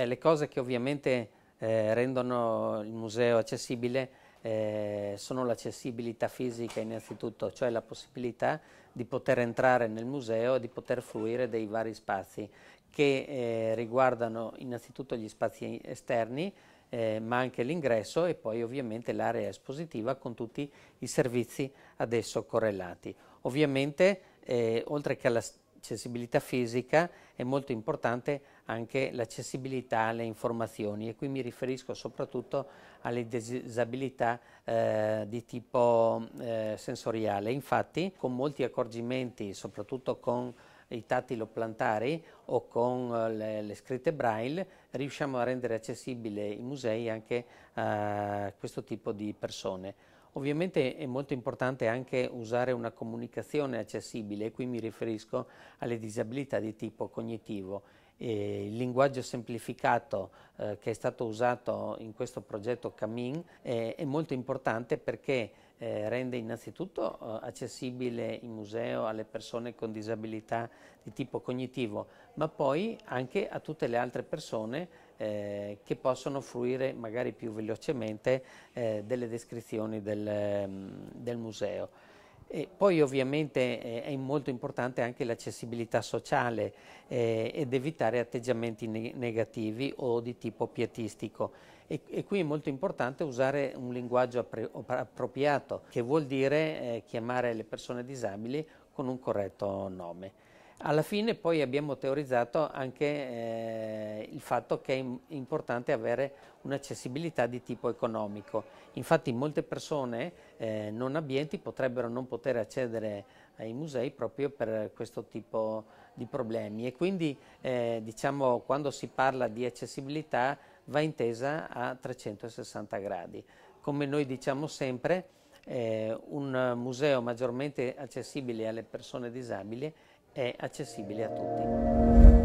Le cose che ovviamente rendono il museo accessibile sono l'accessibilità fisica innanzitutto, cioè la possibilità di poter entrare nel museo e di poter fruire dei vari spazi che riguardano innanzitutto gli spazi esterni, ma anche l'ingresso e poi ovviamente l'area espositiva con tutti i servizi ad esso correlati. Ovviamente oltre che all'accessibilità fisica è molto importante anche l'accessibilità alle informazioni, e qui mi riferisco soprattutto alle disabilità di tipo sensoriale. Infatti, con molti accorgimenti, soprattutto con i tattilo-plantari o con le scritte braille, riusciamo a rendere accessibili i musei anche a questo tipo di persone. Ovviamente è molto importante anche usare una comunicazione accessibile, e qui mi riferisco alle disabilità di tipo cognitivo. Il linguaggio semplificato che è stato usato in questo progetto Camin è molto importante perché rende innanzitutto accessibile il museo alle persone con disabilità di tipo cognitivo, ma poi anche a tutte le altre persone che possono fruire magari più velocemente delle descrizioni del museo. E poi ovviamente è molto importante anche l'accessibilità sociale ed evitare atteggiamenti negativi o di tipo pietistico. E qui è molto importante usare un linguaggio appropriato, che vuol dire chiamare le persone disabili con un corretto nome. Alla fine poi abbiamo teorizzato anche il fatto che è importante avere un'accessibilità di tipo economico. Infatti molte persone non abbienti potrebbero non poter accedere ai musei proprio per questo tipo di problemi, e quindi diciamo, quando si parla di accessibilità va intesa a 360 gradi. Come noi diciamo sempre, un museo maggiormente accessibile alle persone disabili è accessibile a tutti.